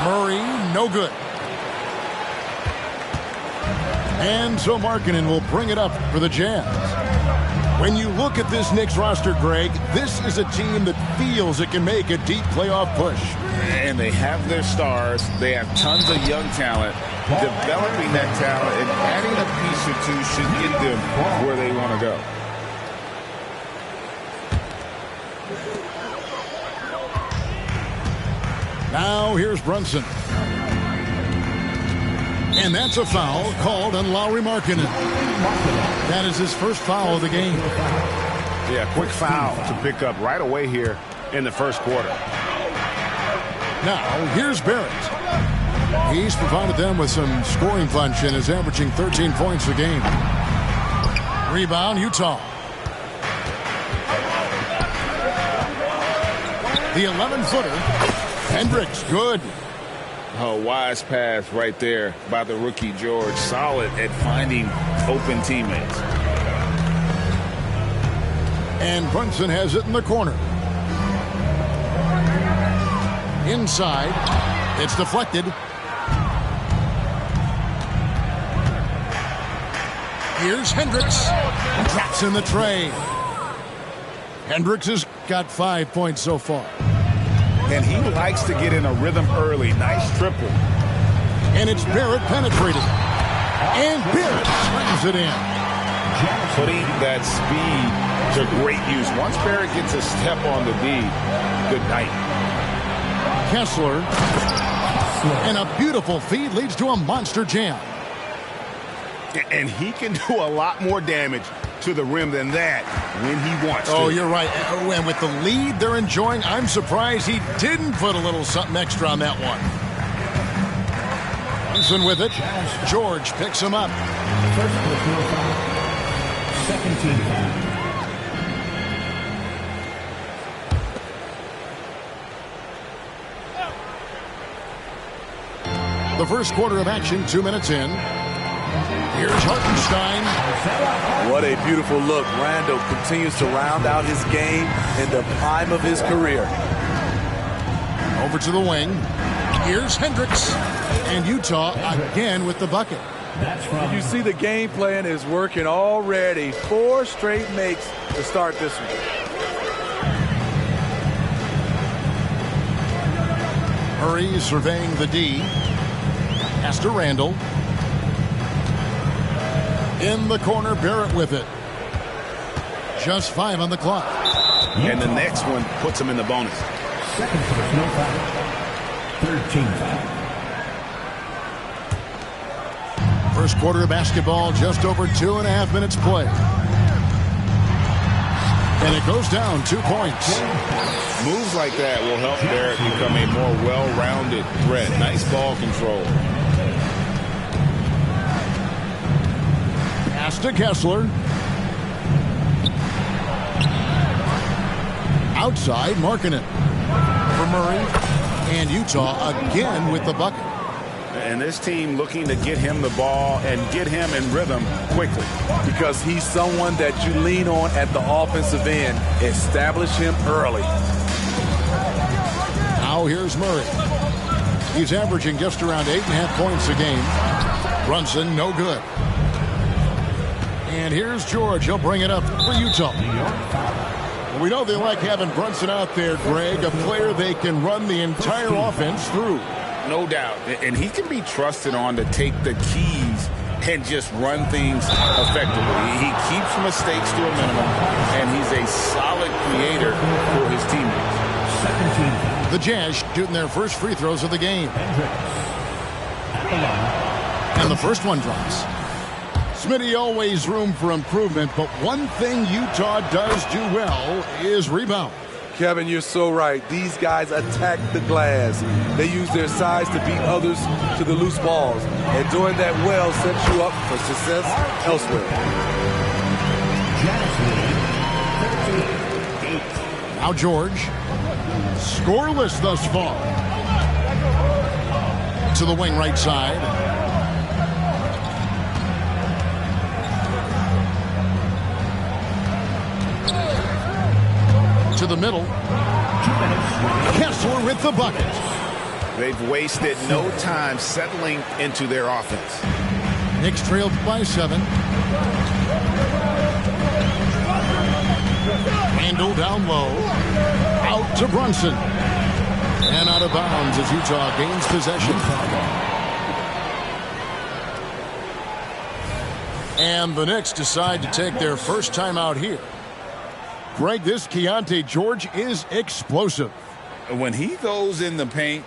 Murray, no good. And so Markkanen will bring it up for the Jazz. When you look at this Knicks roster, Greg, this is a team that feels it can make a deep playoff push. And they have their stars. They have tons of young talent. Developing that talent and adding a piece or two should get them where they want to go. Now here's Brunson. And that's a foul called on Lauri Markkanen. That is his first foul of the game. Yeah, quick foul to pick up right away here in the first quarter. Now here's Barrett. He's provided them with some scoring punch and is averaging 13 points a game. Rebound, Utah. The 11-footer. Hendricks, good. Oh, wise pass right there by the rookie George. Solid at finding open teammates. And Brunson has it in the corner. Inside. It's deflected. Here's Hendricks. Drops in the tray. Hendricks has got 5 points so far. And he likes to get in a rhythm early. Nice triple. And it's Barrett penetrating. And Barrett slams it in. Putting that speed to great use. Once Barrett gets a step on the D, good night. Kessler. And a beautiful feed leads to a monster jam. And he can do a lot more damage to the rim than that when he wants to. Oh, you're right. And with the lead they're enjoying, I'm surprised he didn't put a little something extra on that one. Brunson with it. George picks him up. First personal foul. Second team foul. The first quarter of action, 2 minutes in. Here's Hartenstein. What a beautiful look. Randall continues to round out his game in the prime of his career. Over to the wing. Here's Hendricks. And Utah again with the bucket. You see the game plan is working already. 4 straight makes to start this one. Murray surveying the D. Pass to Randall. In the corner, Barrett with it. Just 5 on the clock. And the next one puts him in the bonus. Second personal foul. 13 foul. First quarter of basketball, just over 2.5 minutes play. And it goes down 2 points. Moves like that will help Barrett become a more well-rounded threat. Nice ball control. Pass to Kessler. Outside, Markkanen for Murray. And Utah again with the bucket. And this team looking to get him the ball and get him in rhythm quickly. Because he's someone that you lean on at the offensive end. Establish him early. Now here's Murray. He's averaging just around 8.5 points a game. Brunson, no good. And here's George. He'll bring it up for Utah. Well, we know they like having Brunson out there, Greg, a player they can run the entire offense through. No doubt. And he can be trusted on to take the keys and just run things effectively. He keeps mistakes to a minimum, and he's a solid creator for his teammates. The Jazz shooting their first free throws of the game. And the first one drops. Smitty, always room for improvement, but one thing Utah does do well is rebound. Kevin, you're so right. These guys attack the glass. They use their size to beat others to the loose balls. And doing that well sets you up for success elsewhere. Now George. Scoreless thus far. To the wing right side. To the middle. Kessler with the bucket. They've wasted no time settling into their offense. Knicks trailed by 7. Randall down low. Out to Brunson. And out of bounds as Utah gains possession. And the Knicks decide to take their first time out here. Greg, this Keontae George is explosive. When he goes in the paint,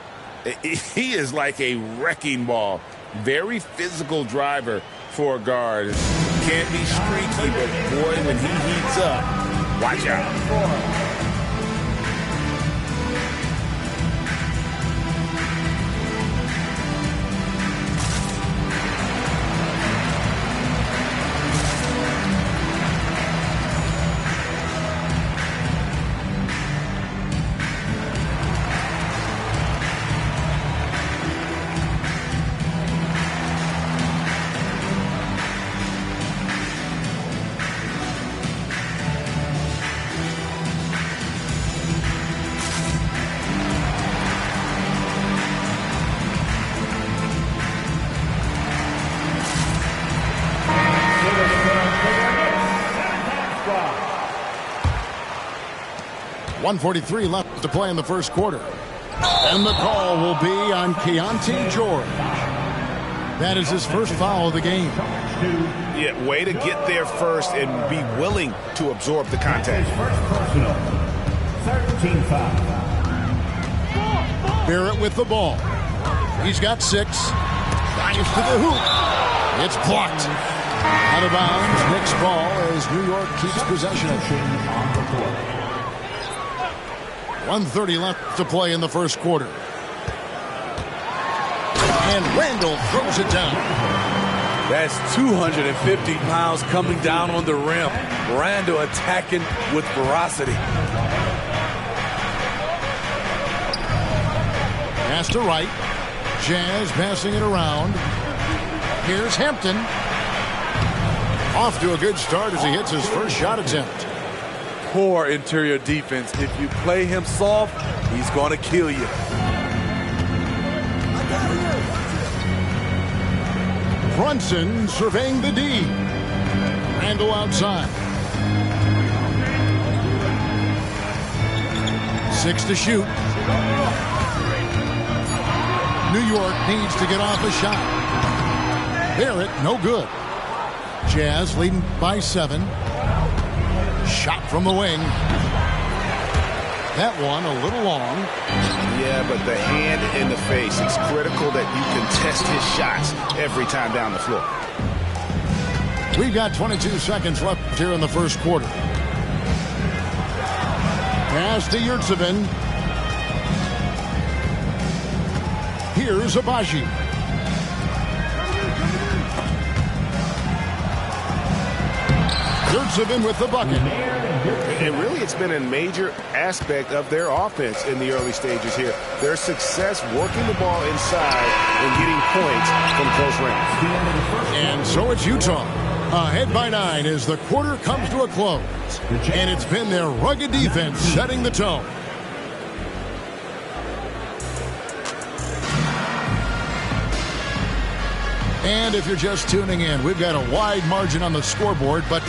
he is like a wrecking ball. Very physical driver for a guard. Can't be streaky, but boy, when he heats up, watch out. .143 left to play in the first quarter. And the call will be on Keontae George. That is his first foul of the game. Yeah, way to get there first and be willing to absorb the contact. 13 foul. Barrett with the ball. He's got 6. Drives to the hoop. It's blocked. Out of bounds. Knicks ball as New York keeps possession. 1:30 left to play in the first quarter. And Randall throws it down. That's 250 pounds coming down on the rim. Randall attacking with ferocity. Pass to right. Jazz passing it around. Here's Hampton. Off to a good start as he hits his first shot attempt. Poor interior defense. If you play him soft, he's going to kill you. Brunson surveying the D. Randall outside. 6 to shoot. New York needs to get off a shot. Barrett, no good. Jazz leading by 7. Shot from the wing. That one a little long. Yeah, but the hand in the face. It's critical that you can test his shots every time down the floor. We've got 22 seconds left here in the first quarter. Pass to Yurtsevin. Here's Abaji. Yurtsevin with the bucket. And really, it's been a major aspect of their offense in the early stages here. Their success working the ball inside and getting points from close range. And so it's Utah. Ahead by 9 as the quarter comes to a close. And it's been their rugged defense setting the tone. And if you're just tuning in, we've got a wide margin on the scoreboard, but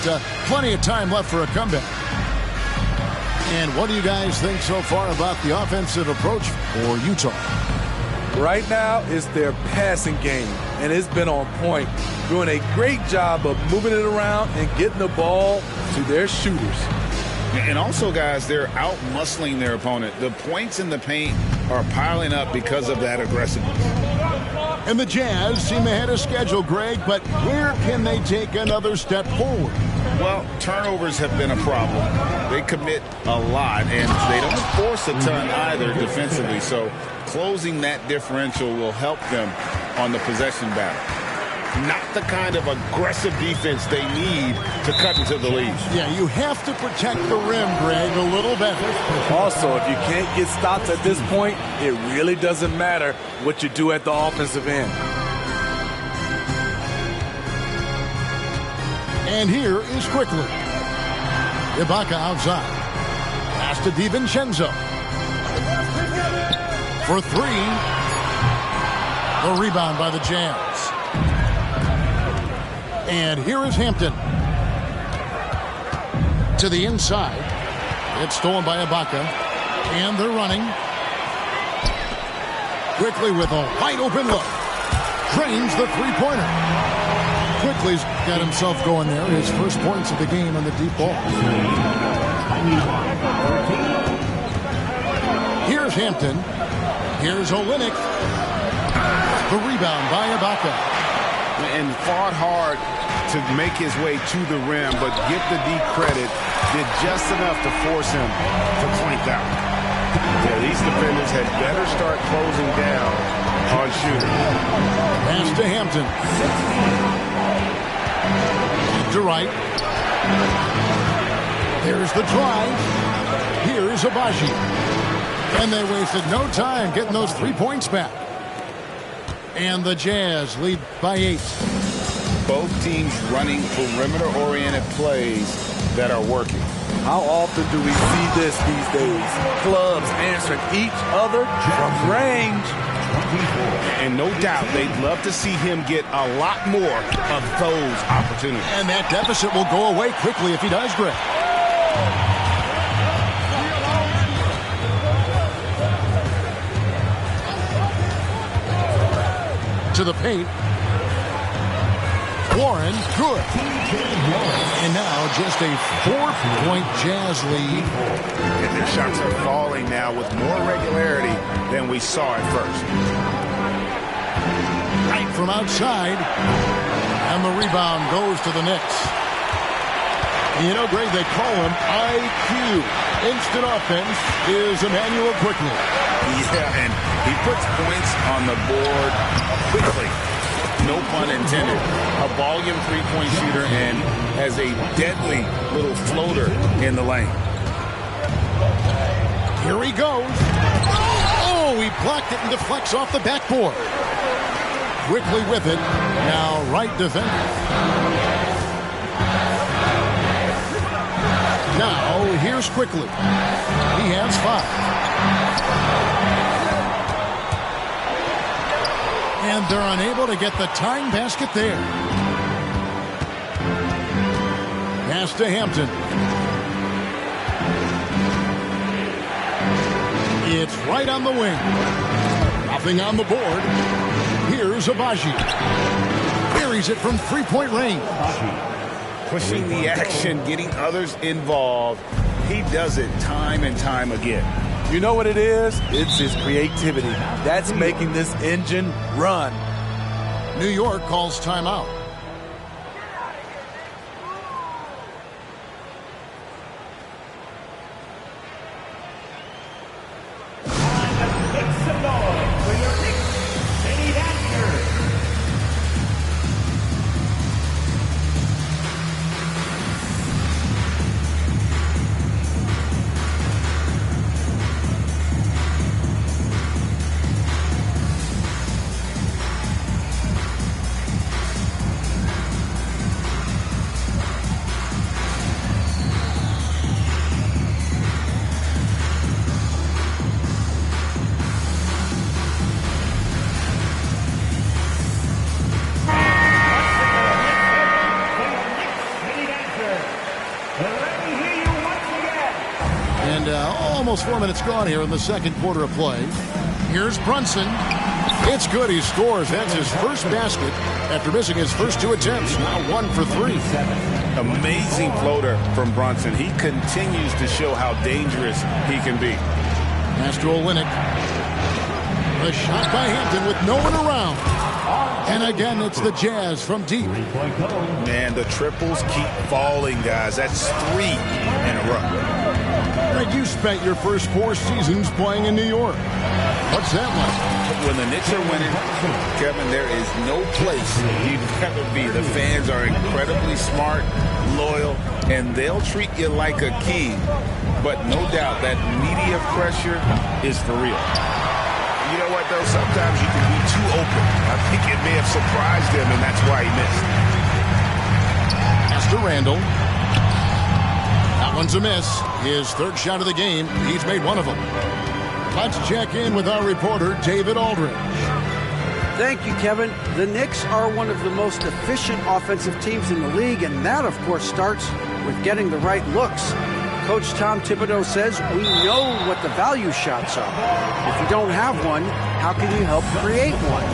plenty of time left for a comeback. And what do you guys think so far about the offensive approach for Utah? Right now, it's their passing game, and it's been on point. Doing a great job of moving it around and getting the ball to their shooters. And also, guys, they're out-muscling their opponent. The points in the paint are piling up because of that aggressiveness. And the Jazz seem ahead of schedule, Greg, but where can they take another step forward? Well, turnovers have been a problem. They commit a lot, and they don't force a ton either defensively. So closing that differential will help them on the possession battle. Not the kind of aggressive defense they need to cut into the lead. Yeah, you have to protect the rim, Greg, a little better. Also, if you can't get stops at this point, it really doesn't matter what you do at the offensive end. And here is Quickly. Ibaka outside. Pass to DiVincenzo. For 3. The rebound by the Jazz. And here is Hampton. To the inside. It's stolen by Ibaka. And they're running. Quickly with a wide open look. Drains the three-pointer. Quickly's got himself going there. His first points of the game on the deep ball. Here's Hampton. Here's Olynyk. The rebound by Ibaka. And fought hard to make his way to the rim, but give the D credit, did just enough to force him to clink out. Yeah, these defenders had better start closing down on shooting. Pass to Hampton. To right. There's the drive. Here's Abaji. And they wasted no time getting those 3 points back. And the Jazz lead by 8. Both teams running perimeter-oriented plays that are working. How often do we see this these days? Clubs answering each other from range. And no doubt they'd love to see him get a lot more of those opportunities. And that deficit will go away quickly if he does, Greg. To the paint. Warren, good. And now just a 4-point Jazz lead. And their shots are falling now with more regularity than we saw at first. Right from outside. And the rebound goes to the Knicks. You know, Greg, they call him IQ. Instant offense is Emmanuel Quickly. Yeah, and he puts points on the board quickly. No pun intended. A volume three-point shooter and has a deadly little floater in the lane. Here he goes. Oh, he blocked it and deflects off the backboard. Quickly with it. Now right defender. Now here's Quickly. He has 5. And they're unable to get the tying basket there. Pass to Hampton. It's right on the wing. Nothing on the board. Here's Abaji. Buries it from 3-point range. Pushing the action, getting others involved. He does it time and time again. You know what it is? It's his creativity. That's making this engine run. New York calls timeout. Almost 4 minutes gone here in the second quarter of play. Here's Brunson. It's good. He scores. That's his first basket after missing his first 2 attempts. Now 1 for 3. Amazing floater from Brunson. He continues to show how dangerous he can be. Pass to Olynyk. The shot by Hampton with no one around. And again, it's the Jazz from deep. Man, the triples keep falling, guys. That's 3 in a row. Greg, you spent your first 4 seasons playing in New York. What's that like? When the Knicks are winning, Kevin, there is no place you'd rather be. The fans are incredibly smart, loyal, and they'll treat you like a king. But no doubt that media pressure is for real. You know what, though? Sometimes you can be too open. I think it may have surprised him, and that's why he missed. Pass to Randall. That one's a miss. His third shot of the game. He's made one of them. Let's check in with our reporter, David Aldridge. Thank you, Kevin. The Knicks are one of the most efficient offensive teams in the league, and that, of course, starts with getting the right looks. Coach Tom Thibodeau says we know what the value shots are. If you don't have one, how can you help create one?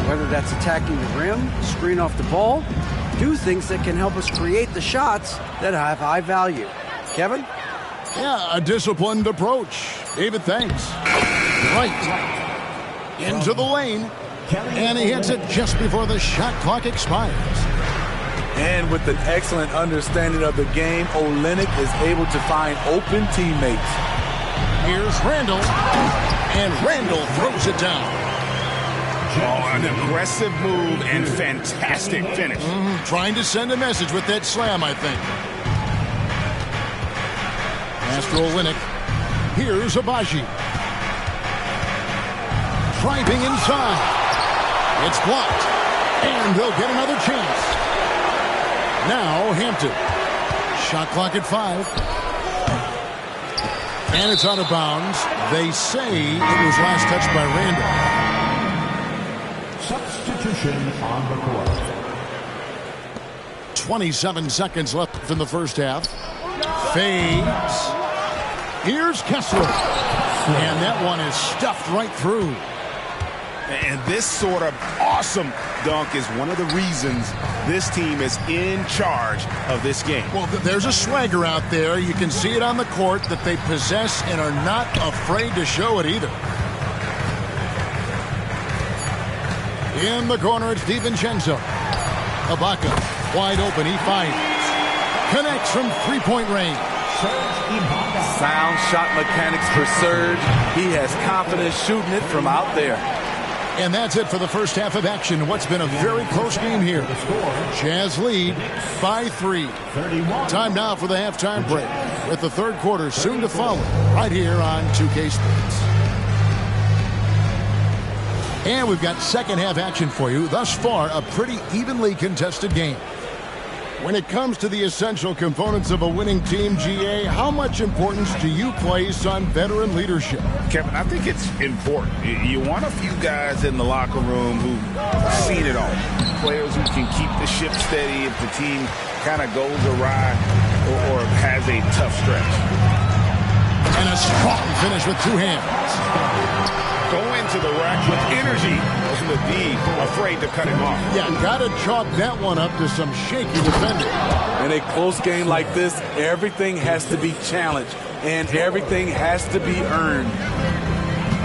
Whether that's attacking the rim, screen off the ball, do things that can help us create the shots that have high value. Kevin? Yeah, a disciplined approach. David, thanks. Right. Into the lane. And he hits it just before the shot clock expires. And with an excellent understanding of the game, Olynyk is able to find open teammates. Here's Randall. And Randall throws it down. Oh, an aggressive move and fantastic finish. Trying to send a message with that slam, I think. After Olynyk. Here's Abaji. Driving inside. It's blocked. And they'll get another chance. Now Hampton. Shot clock at 5. And it's out of bounds. They say it was last touched by Randall. Substitution on the court. 27 seconds left in the first half. Fades. Here's Kessler. And that one is stuffed right through. And this sort of awesome dunk is one of the reasons this team is in charge of this game. Well, there's a swagger out there. You can see it on the court that they possess and are not afraid to show it either. In the corner, it's DiVincenzo. Ibaka, wide open, he finds. Connects from three-point range. Sound shot mechanics for Serge. He has confidence shooting it from out there. And that's it for the first half of action. What's been a very close game here. Jazz lead by 3. Time now for the halftime break, with the third quarter soon to follow right here on 2K Sports. And we've got second half action for you. Thus far, a pretty evenly contested game. When it comes to the essential components of a winning team, GA, how much importance do you place on veteran leadership? Kevin, I think it's important. You want a few guys in the locker room who've seen it all. Players who can keep the ship steady if the team kind of goes awry or has a tough stretch. And a strong finish with two hands. Go into the rack with energy. The D afraid to cut him off. Yeah, gotta chalk that one up to some shaky defending. In a close game like this, everything has to be challenged and everything has to be earned.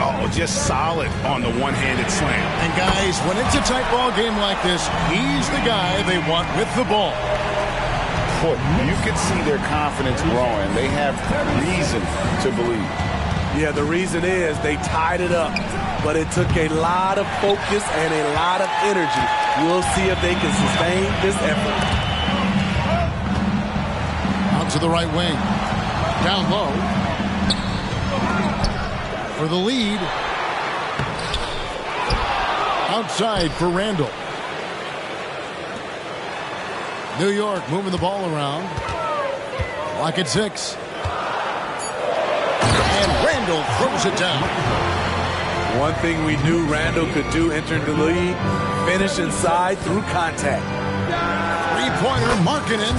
Oh, just solid on the one-handed slam. And guys, when it's a tight ball game like this, he's the guy they want with the ball. Boy, you can see their confidence growing. They have reason to believe. Yeah, the reason is they tied it up, but it took a lot of focus and a lot of energy. We'll see if they can sustain this effort. Out to the right wing. Down low. For the lead. Outside for Randall. New York moving the ball around. Clock at 6. And Randall throws it down. One thing we knew Randall could do entering the league, finish inside through contact. Three-pointer, Markkanen.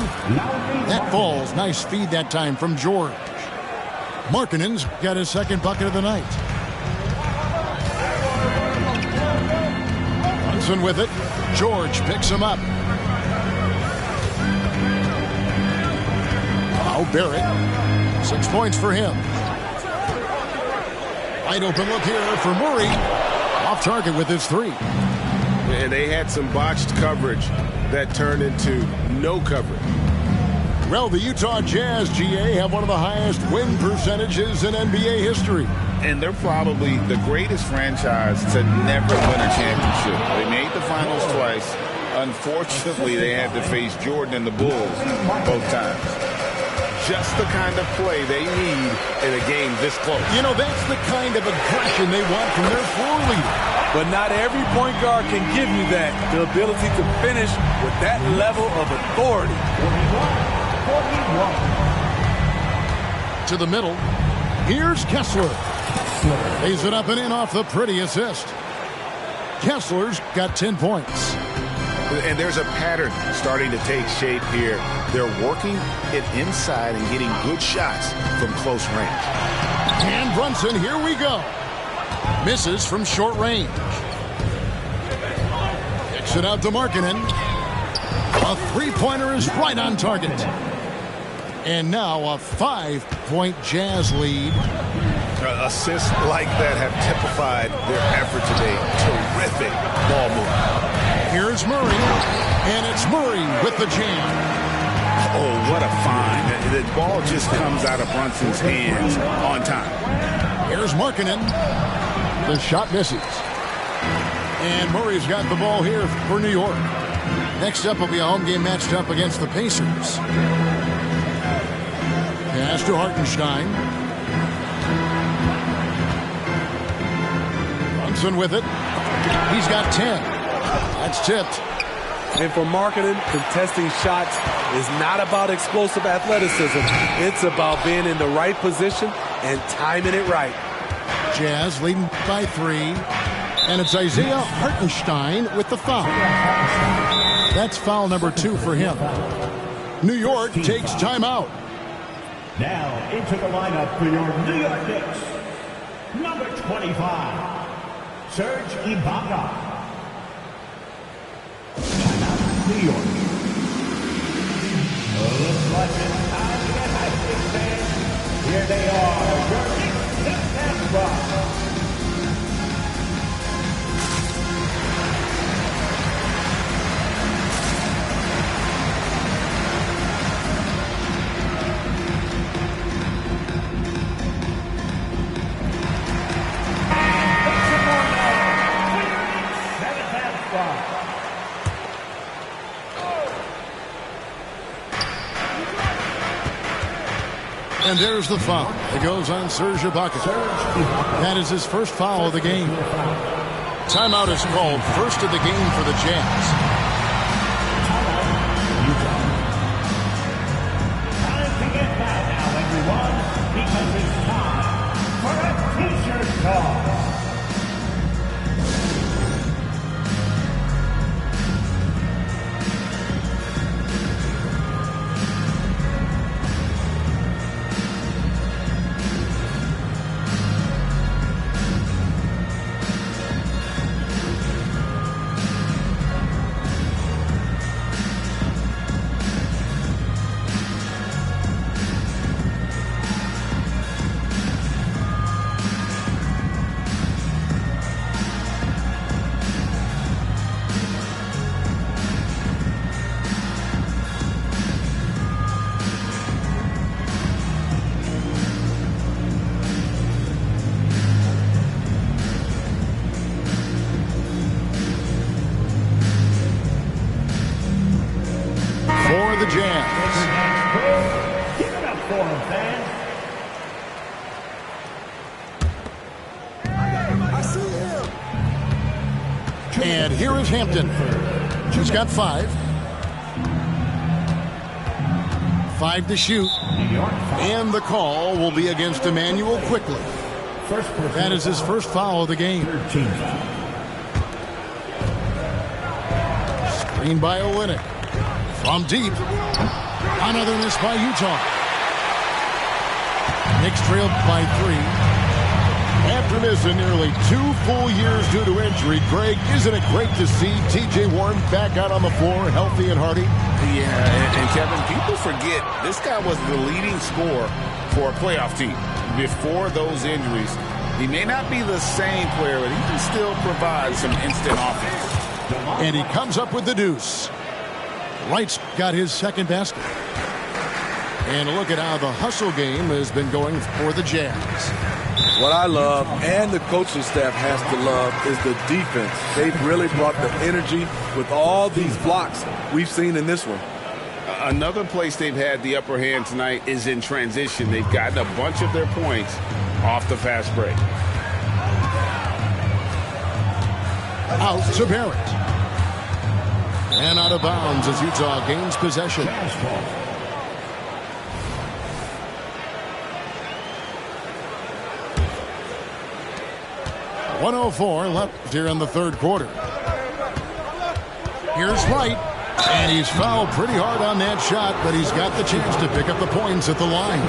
That falls. Nice feed that time from George. Markkanen's got his second bucket of the night. Brunson with it. George picks him up. Now Barrett. 6 points for him. Wide open look here for Murray. Off target with his 3. And they had some botched coverage that turned into no coverage. Well, the Utah Jazz, GA, have one of the highest win percentages in NBA history. And they're probably the greatest franchise to never win a championship. They made the finals twice. Unfortunately, they had to face Jordan and the Bulls both times. Just the kind of play they need in a game this close. You know, that's the kind of aggression they want from their floor leader. But not every point guard can give you that. The ability to finish with that level of authority. 41. To the middle. Here's Kessler. Lays it up and in off the pretty assist. Kessler's got 10 points. And there's a pattern starting to take shape here. They're working it inside and getting good shots from close range. And Brunson, here we go. Misses from short range. Kicks it out to Markkanen. A three-pointer is right on target. And now a 5-point Jazz lead. Assists like that have typified their effort today. Terrific ball movement. Here's Murray, and it's Murray with the jam. Oh, what a find. The ball just comes out of Brunson's hands on time. Here's Markkanen. The shot misses. And Murray's got the ball here for New York. Next up will be a home game matched up against the Pacers. Pass to Hartenstein. Brunson with it. He's got 10. That's tipped. And for Markkanen, contesting shots is not about explosive athleticism. It's about being in the right position and timing it right. Jazz leading by 3. And it's Isaiah Hartenstein with the foul. That's foul number 2 for him. New York takes timeout. Now into the lineup for your New York Knicks. Number 25, Serge Ibaka. New York. Looks like it's time to get hyped, fans. Here they are, your KingGustav1. And there's the foul. It goes on Serge Ibaka. That is his first foul of the game. Timeout is called. First of the game for the Jazz. Time to get back now, everyone, because it's time for a t-shirt toss. For the Jazz. Give it up for him, fans. And here is Hampton. He's got 5. 5 to shoot. And the call will be against Emmanuel Quickly. That is his first foul of the game. Screen by Olynyk. From deep. Another miss by Utah. Knicks trailed by 3. After missing nearly 2 full years due to injury, Greg, isn't it great to see T.J. Warren back out on the floor, healthy and hearty? Yeah, and Kevin, people forget this guy was the leading scorer for a playoff team before those injuries. He may not be the same player, but he can still provide some instant offense. And he comes up with the deuce. Wright's got his second basket. And look at how the hustle game has been going for the Jazz. What I love, and the coaching staff has to love, is the defense. They've really brought the energy with all these blocks we've seen in this one. Another place they've had the upper hand tonight is in transition. They've gotten a bunch of their points off the fast break. Out to Barrett. And out of bounds as Utah gains possession. 1:04 left here in the third quarter. Here's Wright, and he's fouled pretty hard on that shot, but he's got the chance to pick up the points at the line.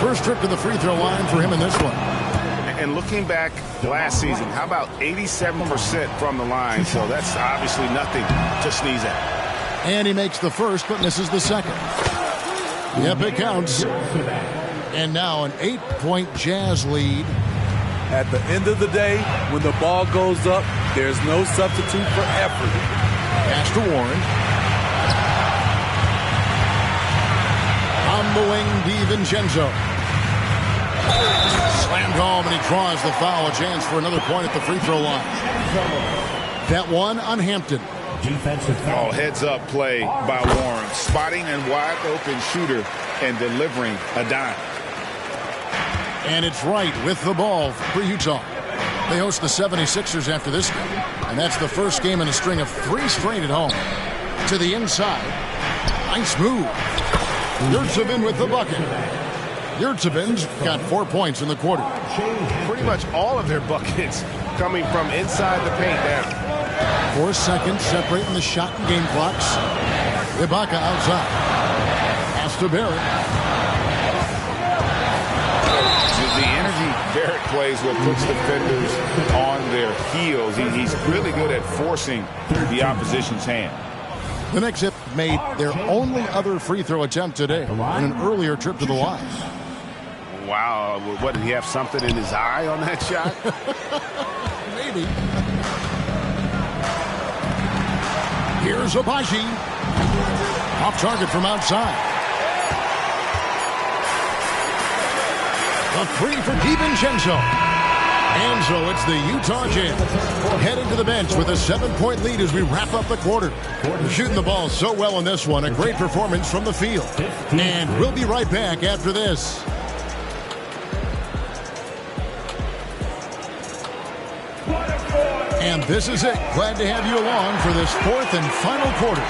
First trip to the free throw line for him in this one. And looking back last season, how about 87% from the line? So that's obviously nothing to sneeze at. And he makes the first, but misses the second. Yep, it counts. And now an 8-point Jazz lead. At the end of the day, when the ball goes up, there's no substitute for effort. Pass to Warren. On the wing, DiVincenzo. Slammed home, and he draws the foul. A chance for another point at the free throw line. That one on Hampton. Defensive foul. Heads-up play by Warren. Spotting a wide-open shooter and delivering a dime. And it's Wright with the ball for Utah. They host the 76ers after this game. And that's the first game in a string of 3 straight at home. To the inside. Nice move. Yurtsevin with the bucket. Yurtsevin's got 4 points in the quarter. Pretty much all of their buckets coming from inside the paint now. 4 seconds separating the shot and game clocks. Ibaka outside. Pass to Barrett. The energy Barrett plays with puts defenders on their heels. He's really good at forcing the opposition's hand. The Knicks have made their only other free throw attempt today on an earlier trip to the line. Wow, what, did he have something in his eye on that shot? Maybe. Here's Abaji. Off target from outside. A three for DiVincenzo. And so it's the Utah Jazz heading to the bench with a 7-point lead as we wrap up the quarter. Shooting the ball so well in this one. A great performance from the field. And we'll be right back after this. And this is it. Glad to have you along for this 4th and final quarter.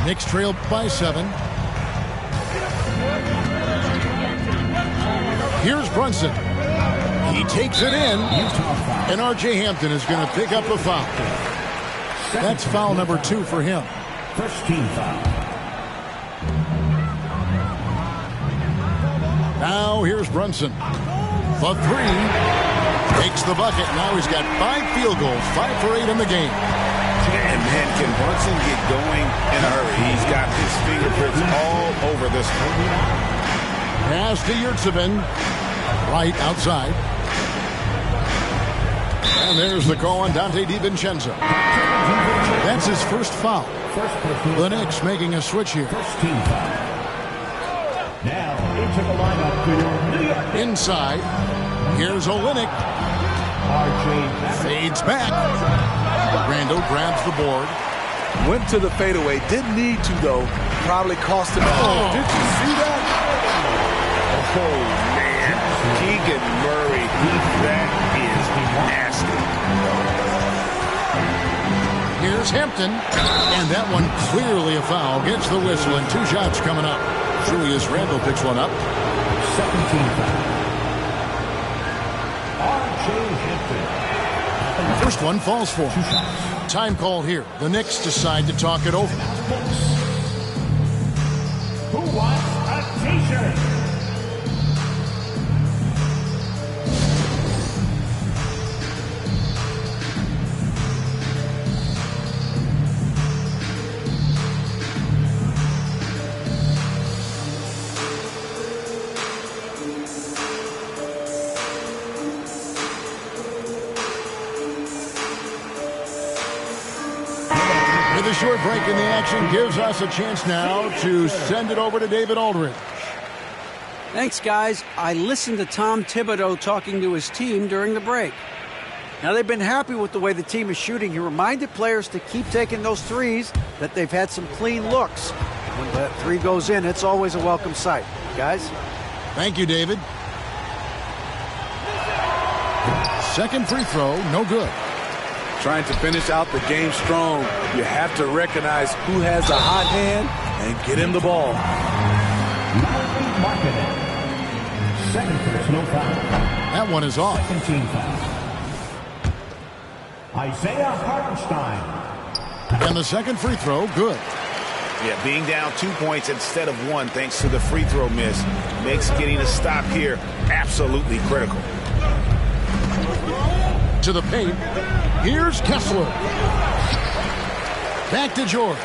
Knicks trail by 7. Here's Brunson. He takes it in. And R.J. Hampton is going to pick up the foul. That's foul number 2 for him. First team foul. Now here's Brunson. The 3. Takes the bucket. Now he's got 5 field goals. 5 for 8 in the game. And man, can Brunson get going in a hurry? He's got his fingerprints all over this one. Pass to Yurtsevin. Right outside. And there's the call on Dante DiVincenzo. That's his first foul. The Knicks making a switch here. First team foul. Now into the lineup for your New York inside. Here's Olynyk. RJ fades back. Randall grabs the board. Went to the fadeaway. Didn't need to, though. Probably cost him. Oh, did you see that? Oh, man. Keegan Murray. That is nasty. Here's Hampton. And that one clearly a foul. Gets the whistle and 2 shots coming up. Julius Randle picks one up. Second team foul. R.J. Hampton. First one falls for him. Time call here. The Knicks decide to talk it over. Who wants a t-shirt? With a short break in the action gives us a chance now to send it over to David Aldridge. Thanks, guys. I listened to Tom Thibodeau talking to his team during the break. Now, they've been happy with the way the team is shooting. He reminded players to keep taking those threes, that they've had some clean looks. When that 3 goes in, it's always a welcome sight. Guys? Thank you, David. Second free throw, no good. Trying to finish out the game strong. You have to recognize who has a hot hand and get him the ball. Second personal foul. That one is off. Second team foul. Isaiah Hartenstein. And the second free throw, good. Yeah, being down 2 points instead of 1 thanks to the free throw miss makes getting a stop here absolutely critical. To the paint. Here's Kessler. Back to George.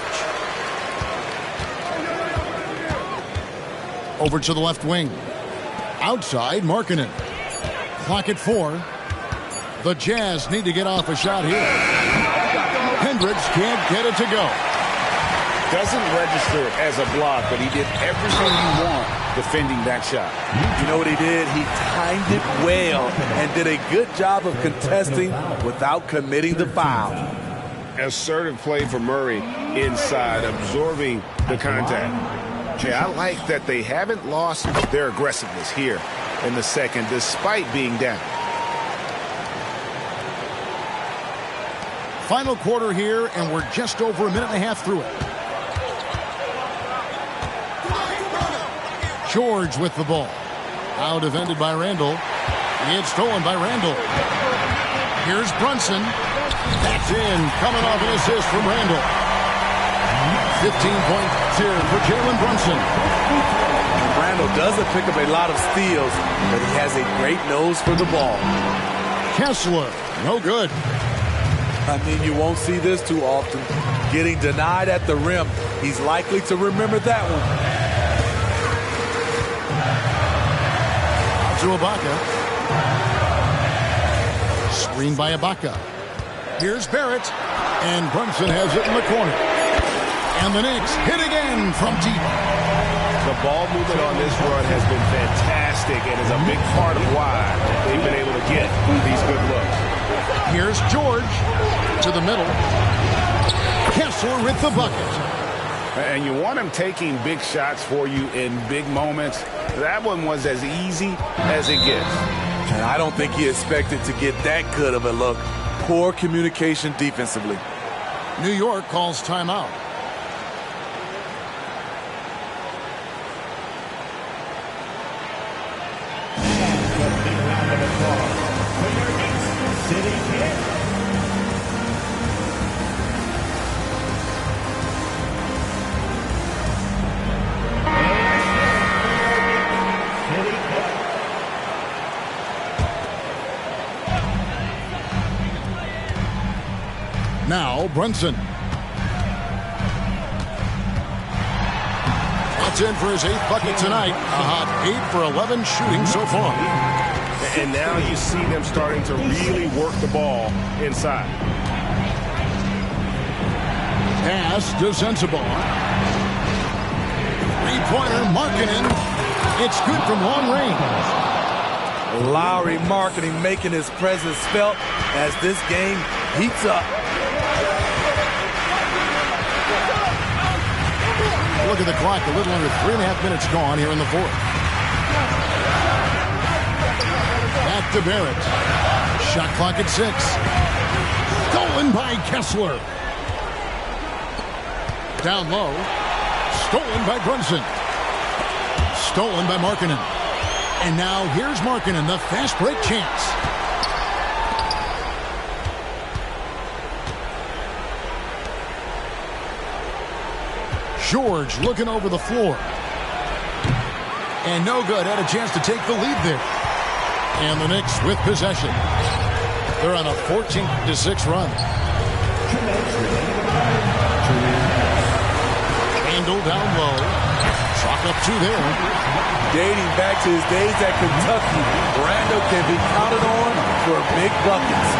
Over to the left wing. Outside, Markkanen. Clock at 4. The Jazz need to get off a shot here. Hendricks can't get it to go. Doesn't register as a block, but he did everything you want defending that shot. You know what he did? He timed it well and did a good job of contesting without committing the foul. Assertive play for Murray inside, absorbing the contact. Okay, I like that they haven't lost their aggressiveness here in the second, despite being down. Final quarter here, and we're just over a minute and a half through it. George with the ball. Out defended by Randall. It's stolen by Randall. Here's Brunson. That's in. Coming off an assist from Randall. 15 points here for Jalen Brunson. Randall doesn't pick up a lot of steals, but he has a great nose for the ball. Kessler, no good. I mean, you won't see this too often. Getting denied at the rim. He's likely to remember that one. To Ibaka. Screen by Ibaka. Here's Barrett. And Brunson has it in the corner. And the Knicks hit again from deep. The ball movement on this run has been fantastic and is a big part of why they've been able to get these good looks. Here's George to the middle. Kessler with the bucket. And you want him taking big shots for you in big moments. That one was as easy as it gets. And I don't think he expected to get that good of a look. Poor communication defensively. New York calls timeout. Now Brunson. That's in for his 8th bucket tonight. A hot 8 for 11 shooting so far. And now you see them starting to really work the ball inside. Pass to Sensabaugh. Three-pointer Markkanen. It's good from long range. Lowry Markkanen making his presence felt as this game heats up. Look at the clock, a little under 3.5 minutes gone here in the fourth. Back to Barrett. Shot clock at 6. Stolen by Kessler. Down low. Stolen by Brunson. Stolen by Markkanen. And now here's Markkanen, the fast break chance. George looking over the floor. And no good. Had a chance to take the lead there. And the Knicks with possession. They're on a 14-6 run. Randall down low. Chalk up 2 there. Dating back to his days at Kentucky, Randall can be counted on for big buckets.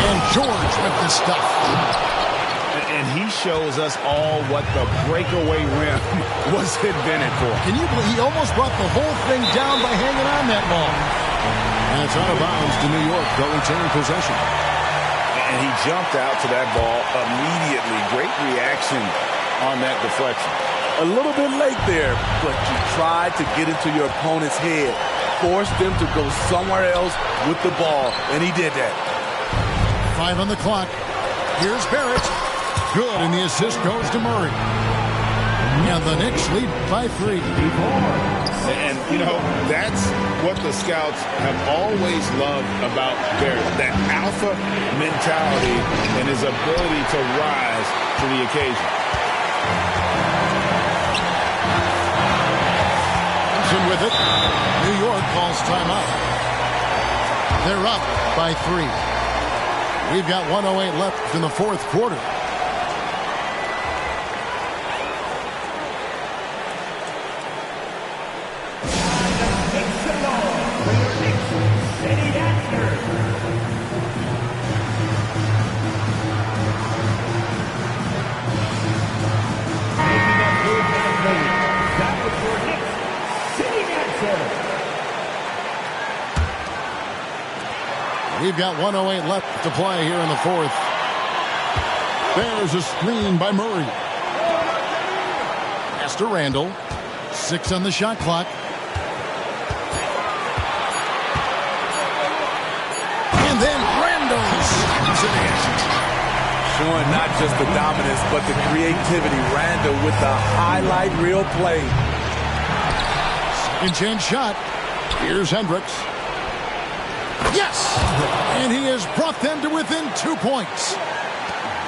And George with the stuff. And he shows us all what the breakaway rim was invented for. Can you believe he almost brought the whole thing down by hanging on that ball? And it's out of bounds to New York. They'll retain possession. And he jumped out to that ball immediately. Great reaction on that deflection. A little bit late there, but you tried to get into your opponent's head. Forced them to go somewhere else with the ball, and he did that. 5 on the clock. Here's Barrett. good, and the assist goes to Murray. And the Knicks lead by 3. And, you know, that's what the scouts have always loved about Barrett, that alpha mentality and his ability to rise to the occasion. Johnson with it. New York calls timeout. They're up by 3. We've got 1:08 left in the fourth quarter. We've got 1:08 left to play here in the fourth. There's a screen by Murray. Pass to Randall. 6 on the shot clock. And then Randall slams it in. Showing not just the dominance, but the creativity. Randall with the highlight reel play. Second chance shot. Here's Hendricks. Yes! And he has brought them to within 2 points.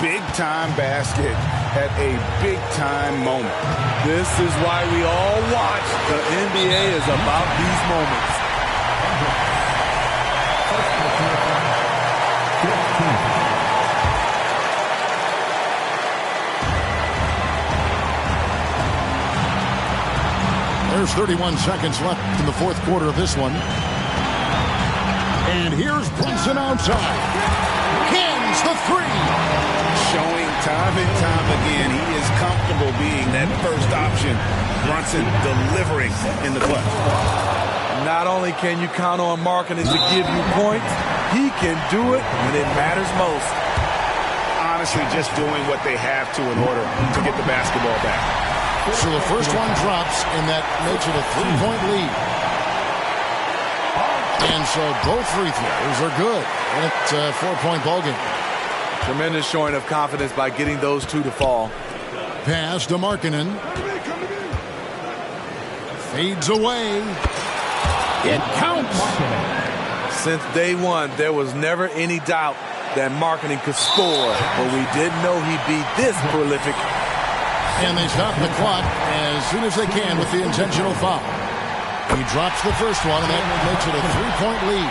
Big-time basket at a big-time moment. This is why we all watch. The NBA is about these moments. There's 31 seconds left in the fourth quarter of this one. And here's Brunson outside. Cans the 3. Showing time and time again he is comfortable being that first option. Brunson delivering in the clutch. Not only can you count on Markkanen to give you points, he can do it when it matters most. Honestly, just doing what they have to in order to get the basketball back. So the first one drops, and that makes it a 3-point lead. And so both free throws are good. And it's a 4-point ballgame. Tremendous showing of confidence by getting those 2 to fall. Pass to Markkanen. Fades away. It counts. Since day one, there was never any doubt that Markkanen could score, but we didn't know he'd be this prolific. And they stop the clock as soon as they can with the intentional foul. He drops the first one, and that makes it a 3-point lead.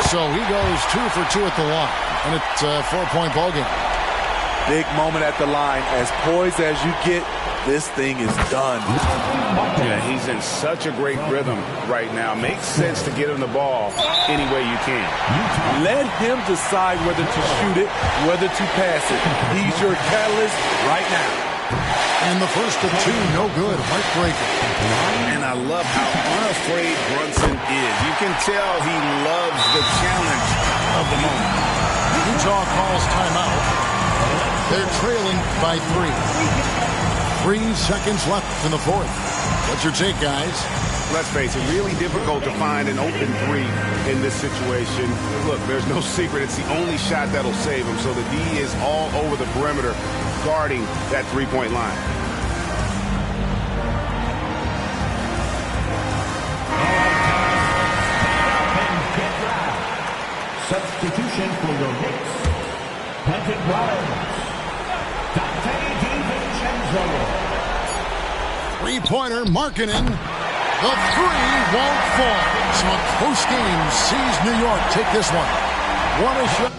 So he goes 2 for 2 at the line, and it's a 4-point ballgame. Big moment at the line. As poised as you get, this thing is done. Yeah, he's in such a great rhythm right now. Makes sense to get him the ball any way you can. Let him decide whether to shoot it, whether to pass it. He's your catalyst right now. And the first of 2, no good. Heartbreaker. And I love how unafraid Brunson is. You can tell he loves the challenge of the moment. Utah calls timeout. They're trailing by 3. 3 seconds left in the fourth. What's your take, guys? Let's face it, really difficult to find an open 3 in this situation. Look, there's no secret. It's the only shot that'll save him. So the D is all over the perimeter guarding that 3-point line. Substitution for your Knicks. Quentin Grimes. Dante DiVincenzo. 3-pointer, Markkanen. The 3 won't fall. So a close game sees New York take this one. What a shot.